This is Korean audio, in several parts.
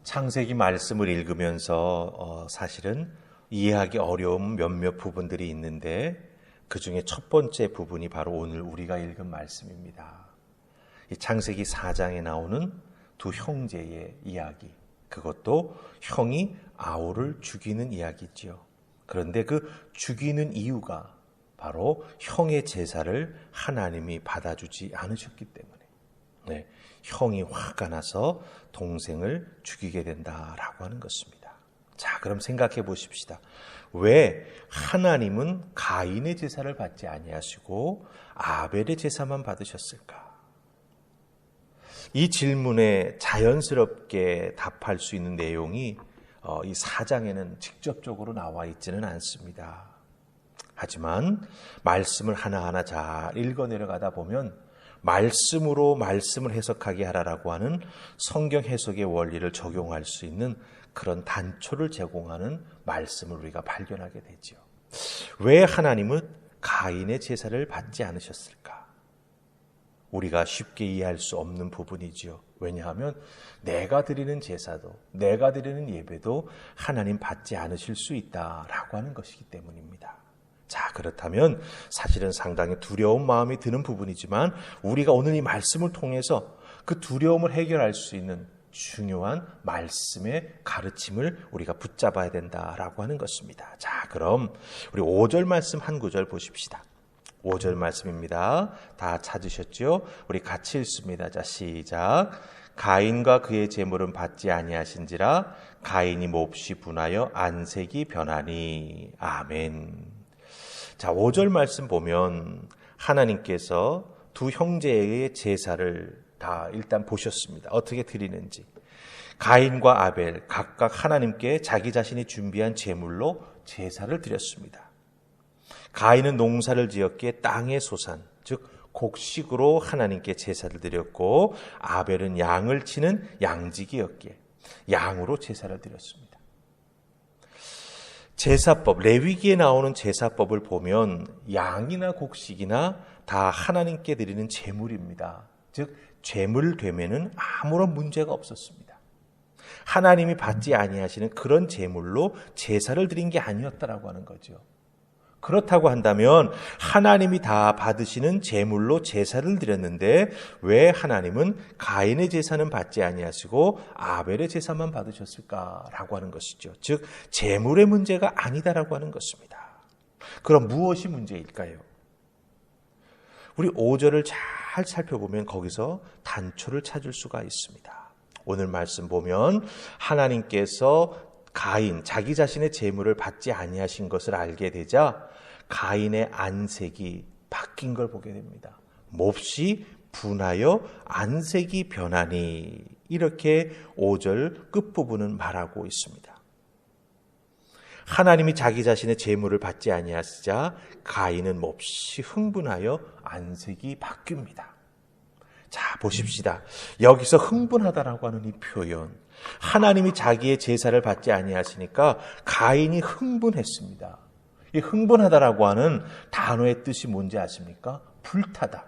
창세기 말씀을 읽으면서 사실은 이해하기 어려운 몇몇 부분들이 있는데 그 중에 첫 번째 부분이 바로 오늘 우리가 읽은 말씀입니다. 이 창세기 4장에 나오는 두 형제의 이야기, 그것도 형이 아우를 죽이는 이야기지요. 그런데 그 죽이는 이유가 바로 형의 제사를 하나님이 받아주지 않으셨기 때문에 형이 화가 나서 동생을 죽이게 된다라고 하는 것입니다. 자, 그럼 생각해 보십시다. 왜 하나님은 가인의 제사를 받지 아니하시고 아벨의 제사만 받으셨을까? 이 질문에 자연스럽게 답할 수 있는 내용이 이 4장에는 직접적으로 나와 있지는 않습니다. 하지만 말씀을 하나하나 잘 읽어 내려가다 보면 말씀으로 말씀을 해석하게 하라라고 하는 성경 해석의 원리를 적용할 수 있는 그런 단초를 제공하는 말씀을 우리가 발견하게 되죠. 왜 하나님은 가인의 제사를 받지 않으셨을까? 우리가 쉽게 이해할 수 없는 부분이지요. 왜냐하면 내가 드리는 제사도, 내가 드리는 예배도 하나님 받지 않으실 수 있다라고 하는 것이기 때문입니다. 자, 그렇다면 사실은 상당히 두려운 마음이 드는 부분이지만 우리가 오늘 이 말씀을 통해서 그 두려움을 해결할 수 있는 중요한 말씀의 가르침을 우리가 붙잡아야 된다라고 하는 것입니다. 자, 그럼 우리 5절 말씀 한 구절 보십시다. 5절 말씀입니다. 다 찾으셨죠? 우리 같이 읽습니다. 자, 시작. 가인과 그의 제물은 받지 아니하신지라 가인이 몹시 분하여 안색이 변하니. 아멘. 자, 5절 말씀 보면 하나님께서 두 형제의 제사를 다 일단 보셨습니다. 어떻게 드리는지. 가인과 아벨 각각 하나님께 자기 자신이 준비한 제물로 제사를 드렸습니다. 가인은 농사를 지었기에 땅의 소산, 즉 곡식으로 하나님께 제사를 드렸고 아벨은 양을 치는 양직이었기에 양으로 제사를 드렸습니다. 제사법, 레위기에 나오는 제사법을 보면 양이나 곡식이나 다 하나님께 드리는 제물입니다. 즉 제물되면은 아무런 문제가 없었습니다. 하나님이 받지 아니하시는 그런 제물로 제사를 드린 게 아니었다라고 하는 거죠. 그렇다고 한다면 하나님이 다 받으시는 제물로 제사를 드렸는데 왜 하나님은 가인의 제사는 받지 아니하시고 아벨의 제사만 받으셨을까라고 하는 것이죠. 즉 제물의 문제가 아니다라고 하는 것입니다. 그럼 무엇이 문제일까요? 우리 5절을 잘 살펴보면 거기서 단초를 찾을 수가 있습니다. 오늘 말씀 보면 하나님께서 가인, 자기 자신의 제물을 받지 아니하신 것을 알게 되자 가인의 안색이 바뀐 걸 보게 됩니다. 몹시 분하여 안색이 변하니, 이렇게 5절 끝부분은 말하고 있습니다. 하나님이 자기 자신의 제물을 받지 아니하시자 가인은 몹시 흥분하여 안색이 바뀝니다. 자, 보십시다. 여기서 흥분하다라고 하는 이 표현, 하나님이 자기의 제사를 받지 아니하시니까 가인이 흥분했습니다. 이 흥분하다라고 하는 단어의 뜻이 뭔지 아십니까? 불타다.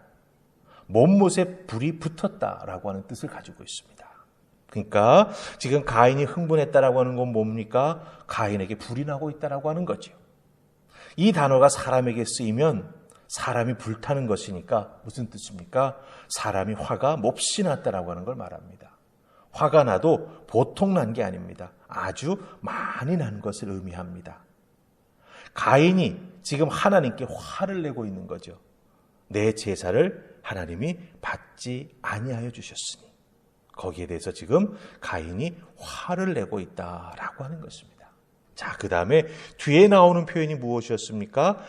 못못에 불이 붙었다라고 하는 뜻을 가지고 있습니다. 그러니까 지금 가인이 흥분했다라고 하는 건 뭡니까? 가인에게 불이 나고 있다라고 하는 거죠. 이 단어가 사람에게 쓰이면 사람이 불타는 것이니까 무슨 뜻입니까? 사람이 화가 몹시 났다라고 하는 걸 말합니다. 화가 나도 보통 난 게 아닙니다. 아주 많이 난 것을 의미합니다. 가인이 지금 하나님께 화를 내고 있는 거죠. 내 제사를 하나님이 받지 아니하여 주셨으니. 거기에 대해서 지금 가인이 화를 내고 있다라고 하는 것입니다. 자, 그 다음에 뒤에 나오는 표현이 무엇이었습니까?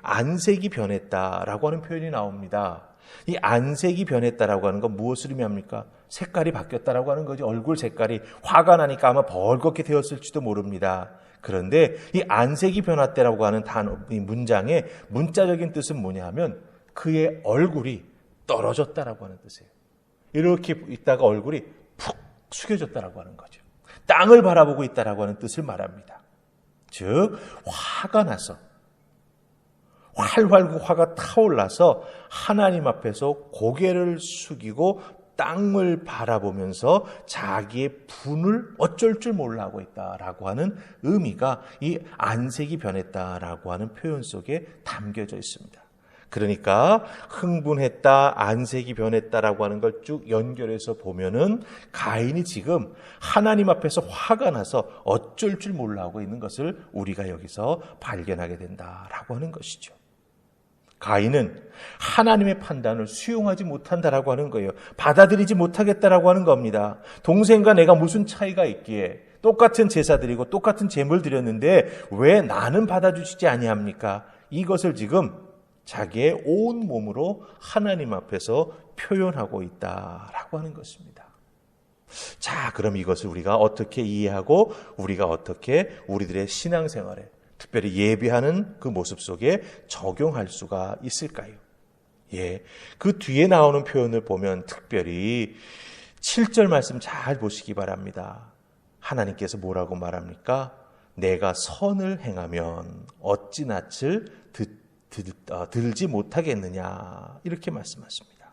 안색이 변했다라고 하는 표현이 나옵니다. 이 안색이 변했다라고 하는 건 무엇을 의미합니까? 색깔이 바뀌었다라고 하는 거죠. 얼굴 색깔이 화가 나니까 아마 벌겋게 되었을지도 모릅니다. 그런데 이 안색이 변했다라고 하는 단어, 이 문장의 문자적인 뜻은 뭐냐 하면 그의 얼굴이 떨어졌다라고 하는 뜻이에요. 이렇게 있다가 얼굴이 푹 숙여졌다라고 하는 거죠. 땅을 바라보고 있다라고 하는 뜻을 말합니다. 즉 화가 나서 활활 그 화가 타올라서 하나님 앞에서 고개를 숙이고 땅을 바라보면서 자기의 분을 어쩔 줄 몰라 하고 있다라고 하는 의미가 이 안색이 변했다라고 하는 표현 속에 담겨져 있습니다. 그러니까 흥분했다, 안색이 변했다라고 하는 걸 쭉 연결해서 보면은 가인이 지금 하나님 앞에서 화가 나서 어쩔 줄 몰라 하고 있는 것을 우리가 여기서 발견하게 된다라고 하는 것이죠. 가인은 하나님의 판단을 수용하지 못한다라고 하는 거예요. 받아들이지 못하겠다라고 하는 겁니다. 동생과 내가 무슨 차이가 있기에 똑같은 제사 드리고 똑같은 제물 드렸는데 왜 나는 받아주시지 아니합니까? 이것을 지금 자기의 온 몸으로 하나님 앞에서 표현하고 있다라고 하는 것입니다. 자, 그럼 이것을 우리가 어떻게 이해하고 우리가 어떻게 우리들의 신앙생활에 특별히 예배하는 그 모습 속에 적용할 수가 있을까요? 그 뒤에 나오는 표현을 보면 특별히 7절 말씀 잘 보시기 바랍니다. 하나님께서 뭐라고 말합니까? 내가 선을 행하면 어찌 낯을 들지 못하겠느냐 이렇게 말씀하십니다.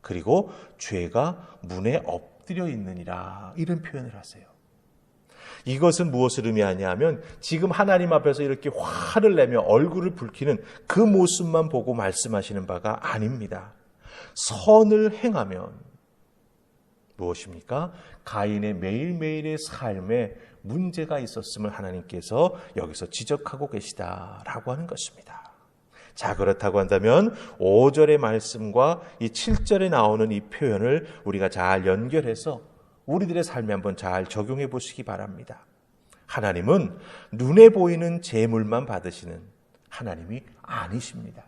그리고 죄가 문에 엎드려 있느니라 이런 표현을 하세요. 이것은 무엇을 의미하냐면 지금 하나님 앞에서 이렇게 화를 내며 얼굴을 붉히는 그 모습만 보고 말씀하시는 바가 아닙니다. 선을 행하면 무엇입니까? 가인의 매일매일의 삶에 문제가 있었음을 하나님께서 여기서 지적하고 계시다라고 하는 것입니다. 자, 그렇다고 한다면 5절의 말씀과 이 7절에 나오는 이 표현을 우리가 잘 연결해서 우리들의 삶에 한번 잘 적용해 보시기 바랍니다. 하나님은 눈에 보이는 재물만 받으시는 하나님이 아니십니다.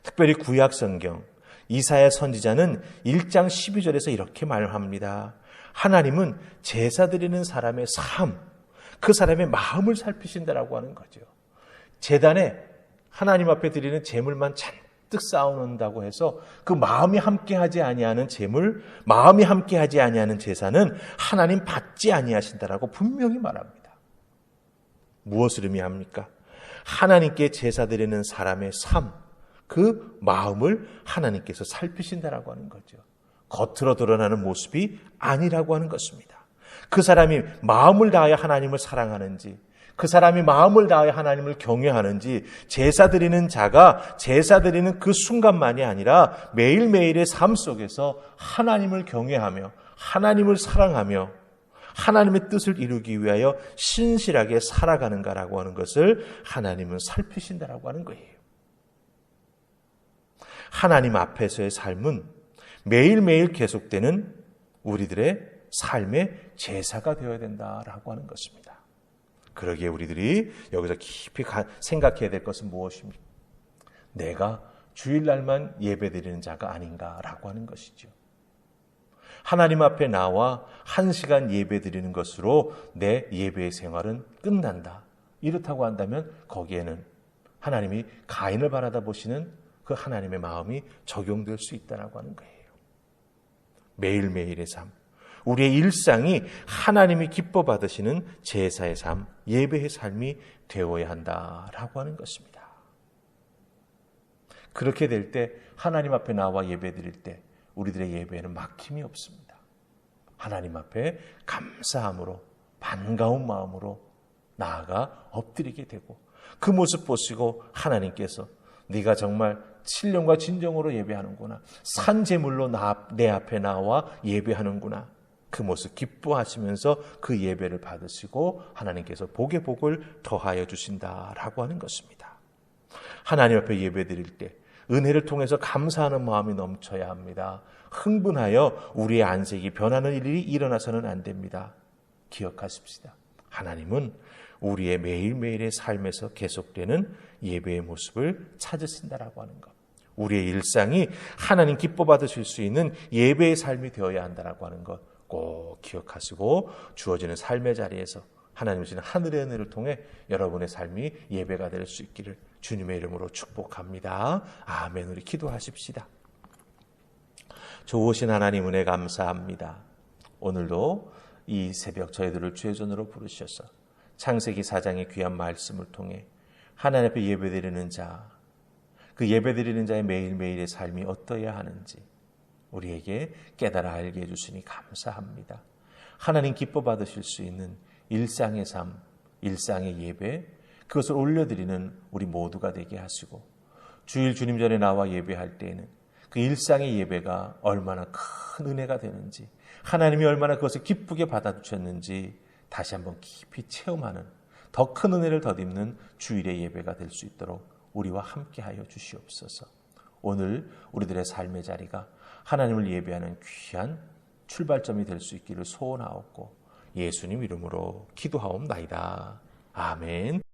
특별히 구약 성경 이사야 선지자는 1장 12절에서 이렇게 말합니다. 하나님은 제사 드리는 사람의 삶, 그 사람의 마음을 살피신다라고 하는 거죠. 제단에 하나님 앞에 드리는 제물만 잔뜩 쌓아놓는다고 해서 그 마음이 함께하지 아니하는 제물, 마음이 함께하지 아니하는 제사는 하나님 받지 아니하신다라고 분명히 말합니다. 무엇을 의미합니까? 하나님께 제사 드리는 사람의 삶, 그 마음을 하나님께서 살피신다라고 하는 거죠. 겉으로 드러나는 모습이 아니라고 하는 것입니다. 그 사람이 마음을 다하여 하나님을 사랑하는지, 그 사람이 마음을 다하여 하나님을 경외하는지, 제사 드리는 자가 제사 드리는 그 순간만이 아니라 매일매일의 삶 속에서 하나님을 경외하며 하나님을 사랑하며 하나님의 뜻을 이루기 위하여 신실하게 살아가는가라고 하는 것을 하나님은 살피신다라고 하는 거예요. 하나님 앞에서의 삶은 매일매일 계속되는 우리들의 삶의 제사가 되어야 된다라고 하는 것입니다. 그러기에 우리들이 여기서 깊이 생각해야 될 것은 무엇입니까? 내가 주일날만 예배드리는 자가 아닌가라고 하는 것이죠. 하나님 앞에 나와 1시간 예배드리는 것으로 내 예배의 생활은 끝난다. 이렇다고 한다면 거기에는 하나님이 가인을 바라다 보시는 그 하나님의 마음이 적용될 수 있다고 하는 거예요. 매일매일의 삶, 우리의 일상이 하나님이 기뻐 받으시는 제사의 삶, 예배의 삶이 되어야 한다라고 하는 것입니다. 그렇게 될 때 하나님 앞에 나와 예배드릴 때 우리들의 예배에는 막힘이 없습니다. 하나님 앞에 감사함으로 반가운 마음으로 나아가 엎드리게 되고 그 모습 보시고 하나님께서 네가 정말 신령과 진정으로 예배하는구나. 산제물로 내 앞에 나와 예배하는구나. 그 모습 기뻐하시면서 그 예배를 받으시고 하나님께서 복의 복을 더하여 주신다라고 하는 것입니다. 하나님 앞에 예배드릴 때 은혜를 통해서 감사하는 마음이 넘쳐야 합니다. 흥분하여 우리의 안색이 변하는 일이 일어나서는 안 됩니다. 기억하십시다. 하나님은 우리의 매일매일의 삶에서 계속되는 예배의 모습을 찾으신다라고 하는 것. 우리의 일상이 하나님 기뻐 받으실 수 있는 예배의 삶이 되어야 한다라고 하는 것 꼭 기억하시고 주어지는 삶의 자리에서 하나님 주시는 하늘의 은혜를 통해 여러분의 삶이 예배가 될 수 있기를 주님의 이름으로 축복합니다. 아멘. 우리 기도하십시다. 좋으신 하나님 은혜 감사합니다. 오늘도 이 새벽 저희들을 주의 손으로 부르셔서 창세기 4장의 귀한 말씀을 통해 하나님 앞에 예배드리는 자, 그 예배드리는 자의 매일매일의 삶이 어떠해야 하는지 우리에게 깨달아 알게 해주시니 감사합니다. 하나님 기뻐 받으실 수 있는 일상의 삶, 일상의 예배, 그것을 올려드리는 우리 모두가 되게 하시고, 주일 주님 전에 나와 예배할 때에는 그 일상의 예배가 얼마나 큰 은혜가 되는지, 하나님이 얼마나 그것을 기쁘게 받아주셨는지 다시 한번 깊이 체험하는 더 큰 은혜를 덧입는 주일의 예배가 될 수 있도록 우리와 함께하여 주시옵소서. 오늘 우리들의 삶의 자리가 하나님을 예배하는 귀한 출발점이 될 수 있기를 소원하옵고 예수님 이름으로 기도하옵나이다. 아멘.